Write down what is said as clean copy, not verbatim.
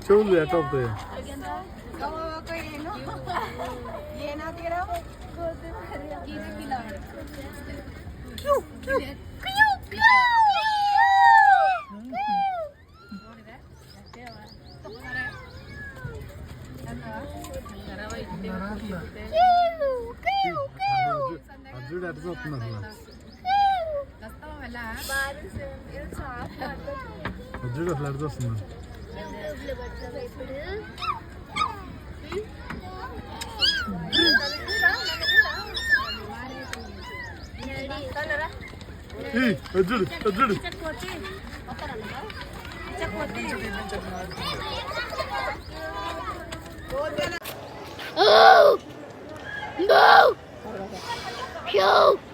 చెవులు ఎట్లా అవుతాయి? అర్జుడు ఎట్లా చూస్తున్నారు? అర్జుడు అసలు ఎట్లా చూస్తున్నారు? అర్జుడు అర్జుడు Oh! No! No!